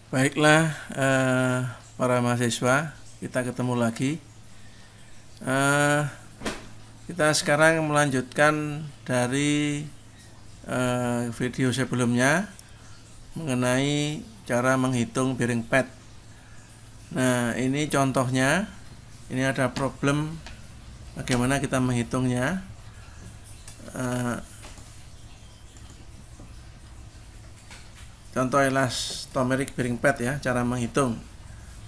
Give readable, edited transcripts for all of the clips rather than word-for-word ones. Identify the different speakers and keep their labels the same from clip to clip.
Speaker 1: Baiklah, para mahasiswa, kita ketemu lagi. Kita sekarang melanjutkan dari video sebelumnya mengenai cara menghitung bearing pad. Nah, ini contohnya. Ini ada problem bagaimana kita menghitungnya. Contoh elastomeric bearing pad ya, cara menghitung.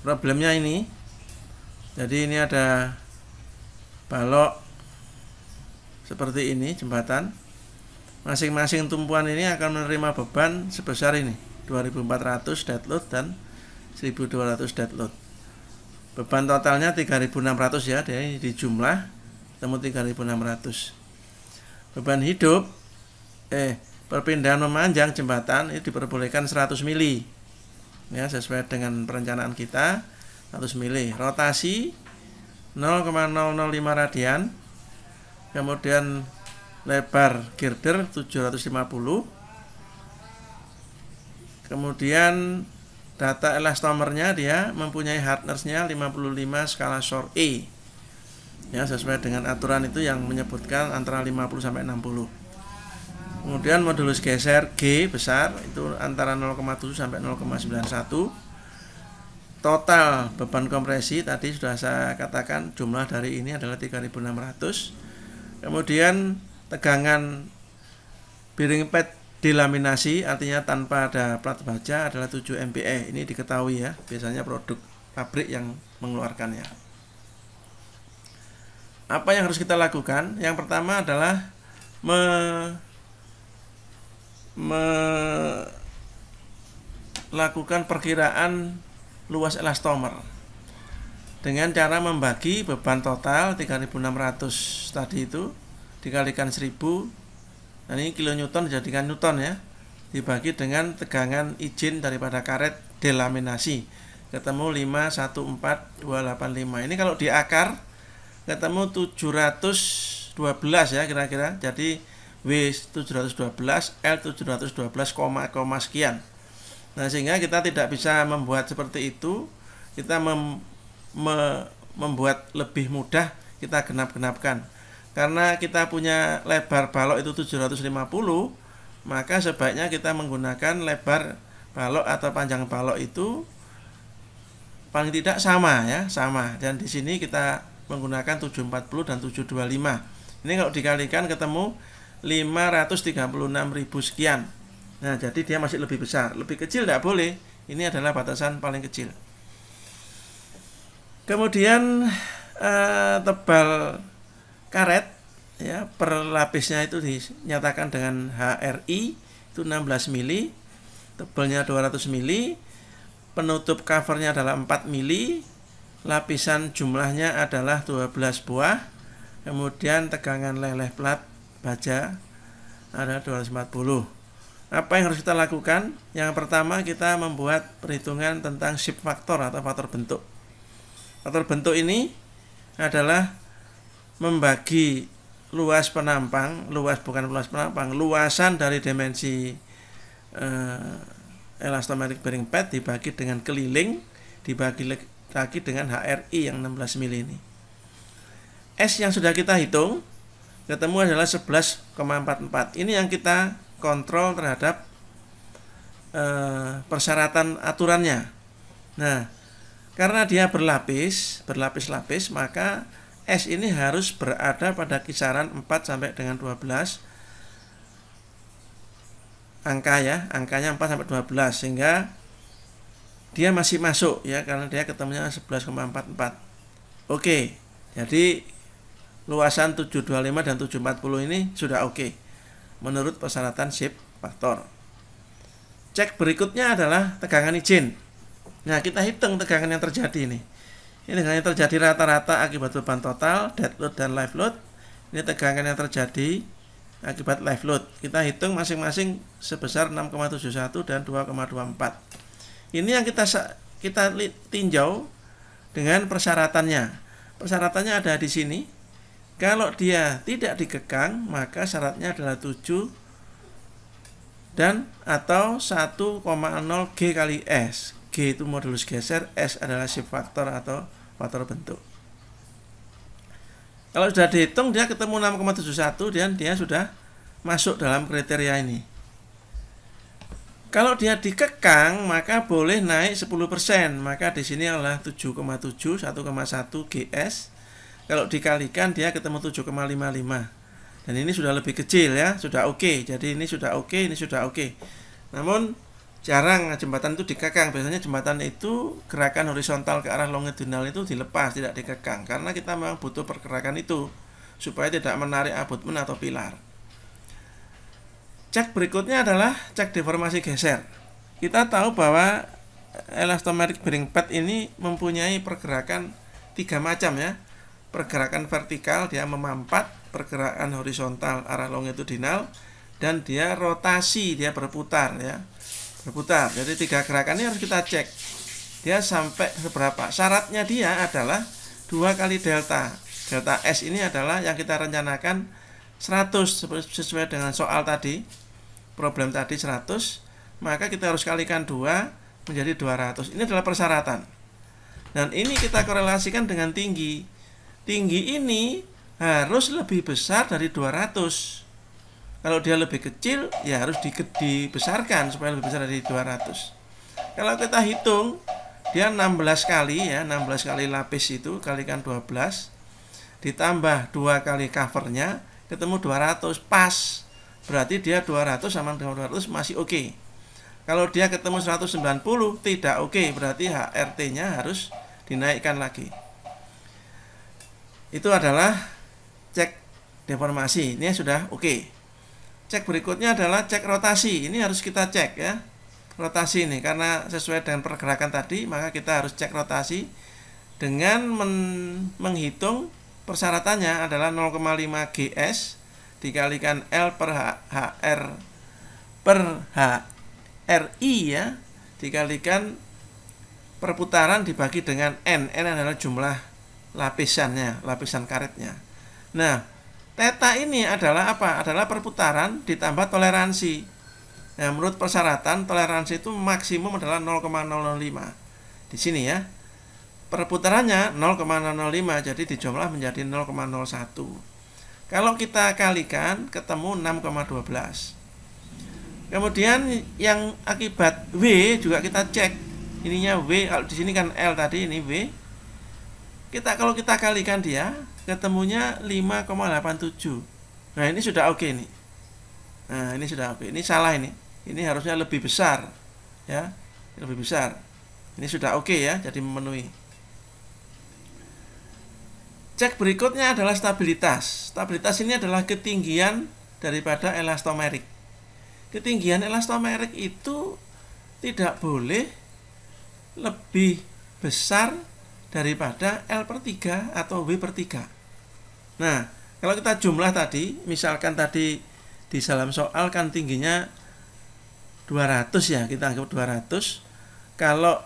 Speaker 1: Problemnya ini, jadi ini ada balok seperti ini, jembatan. Masing-masing tumpuan ini akan menerima beban sebesar ini, 2400 dead load dan 1200 dead load. Beban totalnya 3600 ya, jadi di jumlah ketemu 3600. Beban hidup perpindahan memanjang jembatan itu diperbolehkan 100 mili ya, sesuai dengan perencanaan kita 100 mili. Rotasi 0,005 radian. Kemudian lebar girder 750. Kemudian data elastomernya, dia mempunyai hardness-nya 55 skala SOR E ya, sesuai dengan aturan itu yang menyebutkan antara 50 sampai 60. Kemudian modulus geser G besar itu antara 0,7 sampai 0,91. Total beban kompresi tadi sudah saya katakan, jumlah dari ini adalah 3600. Kemudian tegangan bearing pad delaminasi, artinya tanpa ada plat baja, adalah 7 MPa. Ini diketahui ya, biasanya produk pabrik yang mengeluarkannya. Apa yang harus kita lakukan? Yang pertama adalah melakukan perkiraan luas elastomer dengan cara membagi beban total 3600 tadi itu dikalikan 1000. Nah, ini kilonewton dijadikan newton ya, dibagi dengan tegangan izin daripada karet delaminasi, ketemu 514.285. Ini kalau di akar ketemu 712 ya kira-kira. Jadi W 712, L 712, sekian. Nah, sehingga kita tidak bisa membuat seperti itu. Kita membuat lebih mudah, kita genap-genapkan. Karena kita punya lebar balok itu 750, maka sebaiknya kita menggunakan lebar balok atau panjang balok itu paling tidak sama ya, sama. Dan di sini kita menggunakan 740 dan 725. Ini kalau dikalikan ketemu 536.000 sekian. Nah, jadi dia masih lebih besar. Lebih kecil tidak boleh. Ini adalah batasan paling kecil. Kemudian tebal karet ya, per lapisnya itu dinyatakan dengan HRI itu 16 mili, tebalnya 200 mili, penutup covernya adalah 4 mili, lapisan jumlahnya adalah 12 buah, kemudian tegangan leleh plat baja ada 240. Apa yang harus kita lakukan? Yang pertama, kita membuat perhitungan tentang shape factor atau faktor bentuk. Faktor bentuk ini adalah membagi luasan dari dimensi elastomeric bearing pad dibagi dengan keliling, dibagi lagi dengan HRI yang 16 mili ini. S yang sudah kita hitung ketemu adalah 11,44. Ini yang kita kontrol terhadap persyaratan aturannya. Nah, karena dia berlapis-lapis, maka S ini harus berada pada kisaran 4 sampai dengan 12 angka ya, angkanya 4 sampai 12, sehingga dia masih masuk ya, karena dia ketemunya 11,44. Oke, jadi luasan 725 dan 740 ini sudah oke menurut persyaratan shape factor. Cek berikutnya adalah tegangan izin. Nah, kita hitung tegangan yang terjadi ini. Ini tegangan yang terjadi rata-rata akibat beban total, dead load dan live load. Ini tegangan yang terjadi akibat live load. Kita hitung masing-masing sebesar 6,71 dan 2,24. Ini yang kita tinjau dengan persyaratannya. Persyaratannya ada di sini. Kalau dia tidak dikekang, maka syaratnya adalah 7 dan atau 1,0 G kali S. G itu modulus geser, S adalah shift faktor atau faktor bentuk. Kalau sudah dihitung dia ketemu 6,71 dan dia sudah masuk dalam kriteria ini. Kalau dia dikekang maka boleh naik 10%, maka di sini adalah 7,7 1,1 GS. Kalau dikalikan dia ketemu 7,55. Dan ini sudah lebih kecil ya, sudah oke. Jadi ini sudah oke, ini sudah oke. Namun jarang jembatan itu dikekang. Biasanya jembatan itu gerakan horizontal ke arah longitudinal itu dilepas, tidak dikekang. Karena kita memang butuh pergerakan itu supaya tidak menarik abutmen atau pilar. Cek berikutnya adalah cek deformasi geser. Kita tahu bahwa elastomeric bearing pad ini mempunyai pergerakan 3 macam ya. Pergerakan vertikal dia memampat, pergerakan horizontal arah longitudinal, dan dia rotasi, dia berputar ya. Berputar. Jadi 3 gerakan ini harus kita cek. Dia sampai seberapa? Syaratnya dia adalah 2 kali delta. Delta S ini adalah yang kita rencanakan 100 sesuai dengan soal tadi. Problem tadi 100, maka kita harus kalikan 2 menjadi 200. Ini adalah persyaratan. Dan ini kita korelasikan dengan tinggi. Tinggi ini harus lebih besar dari 200. Kalau dia lebih kecil, ya harus dibesarkan supaya lebih besar dari 200. Kalau kita hitung, dia 16 kali ya, 16 kali lapis itu kalikan 12 ditambah 2 kali covernya ketemu 200, pas. Berarti dia 200 sama dengan 200 masih oke. Kalau dia ketemu 190 tidak oke, berarti HRT-nya harus dinaikkan lagi. Itu adalah cek deformasi. Ini sudah oke. Cek berikutnya adalah cek rotasi. Ini harus kita cek ya. Rotasi ini karena sesuai dengan pergerakan tadi, maka kita harus cek rotasi dengan menghitung persyaratannya adalah 0,5 GS dikalikan L per HRI ya, dikalikan perputaran dibagi dengan N. N adalah jumlah lapisannya, lapisan karetnya. Nah, theta ini adalah apa? Adalah perputaran ditambah toleransi. Nah, menurut persyaratan toleransi itu maksimum adalah 0,005. Di sini ya. Perputarannya 0,005, jadi dijumlah menjadi 0,01. Kalau kita kalikan ketemu 6,12. Kemudian yang akibat W juga kita cek. Ininya W, kalau di sini kan L tadi, ini W. Kalau kita kalikan dia ketemunya 5,87. Nah, ini sudah oke nih. Nah, ini sudah oke. Ini salah ini. Ini harusnya lebih besar ya. Lebih besar. Ini sudah oke ya, jadi memenuhi. Cek berikutnya adalah stabilitas. Stabilitas ini adalah ketinggian daripada elastomeric. Ketinggian elastomeric itu tidak boleh lebih besar daripada L per 3 atau W per 3. Nah, kalau kita jumlah tadi, misalkan tadi di dalam soal kan tingginya 200 ya, kita anggap 200. Kalau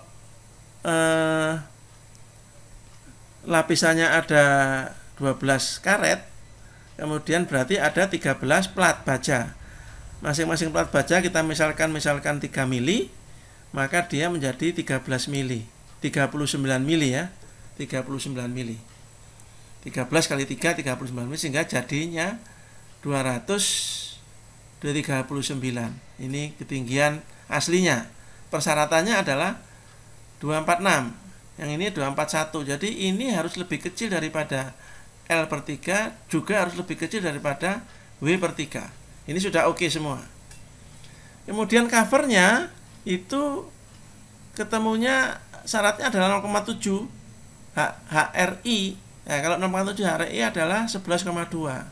Speaker 1: lapisannya ada 12 karet, kemudian berarti ada 13 plat baja. Masing-masing plat baja kita misalkan 3 mili, maka dia menjadi 13 mili. 39 mili ya, 39 mili. 13 kali 3 39 mili sehingga jadinya 239. Ini ketinggian aslinya. Persyaratannya adalah 246. Yang ini 241. Jadi ini harus lebih kecil daripada L per 3, juga harus lebih kecil daripada W per 3. Ini sudah oke semua. Kemudian covernya itu ketemunya syaratnya adalah 0,7 HRI. Nah, kalau 0,7 HRI adalah 11,2.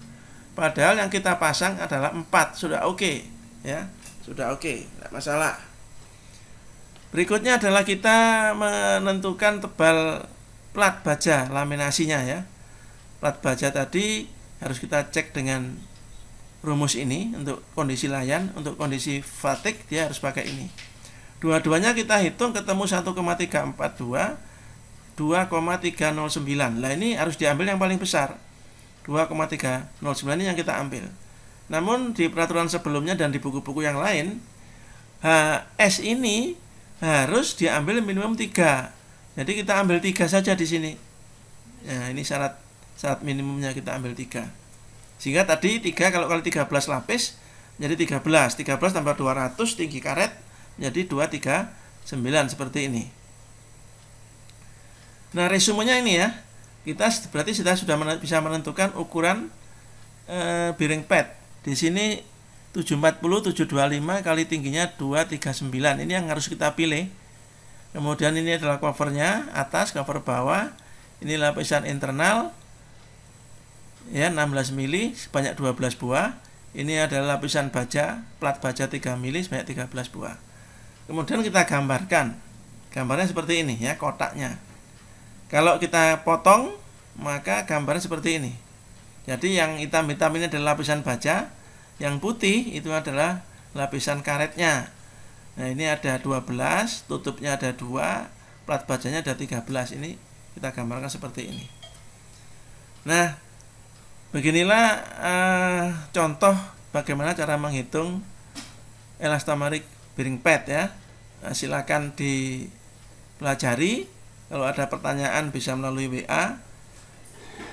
Speaker 1: Padahal yang kita pasang adalah 4. Sudah oke ya. Sudah oke, tidak masalah. Berikutnya adalah kita menentukan tebal plat baja laminasinya ya. Plat baja tadi harus kita cek dengan rumus ini untuk kondisi layan, untuk kondisi fatigue dia harus pakai ini. Dua-duanya kita hitung ketemu 1,342, 2,309. Nah, ini harus diambil yang paling besar. 2,309 ini yang kita ambil. Namun di peraturan sebelumnya dan di buku-buku yang lain, HS ini harus diambil minimum 3. Jadi kita ambil 3 saja di sini. Nah, ini syarat minimumnya, kita ambil 3. Sehingga tadi 3 kalau kali 13 lapis jadi 13. 13 tambah 200 tinggi karet jadi 239 seperti ini. Nah, resumenya ini ya. Kita berarti sudah bisa menentukan ukuran bearing pad. Di sini 740 725 kali tingginya 239. Ini yang harus kita pilih. Kemudian ini adalah covernya, atas, cover bawah. Ini lapisan internal ya 16 mili sebanyak 12 buah. Ini adalah lapisan baja, plat baja 3 mili sebanyak 13 buah. Kemudian kita gambarkan. Gambarnya seperti ini ya, kotaknya. Kalau kita potong, maka gambarnya seperti ini. Jadi yang hitam-hitam ini adalah lapisan baja, yang putih itu adalah lapisan karetnya. Nah, ini ada 12, tutupnya ada 2, plat bajanya ada 13. Ini kita gambarkan seperti ini. Nah, beginilah contoh bagaimana cara menghitung elastomeric bearing pad ya. Nah, silakan dipelajari. Kalau ada pertanyaan bisa melalui WA.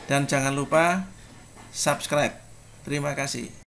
Speaker 1: Dan jangan lupa subscribe. Terima kasih.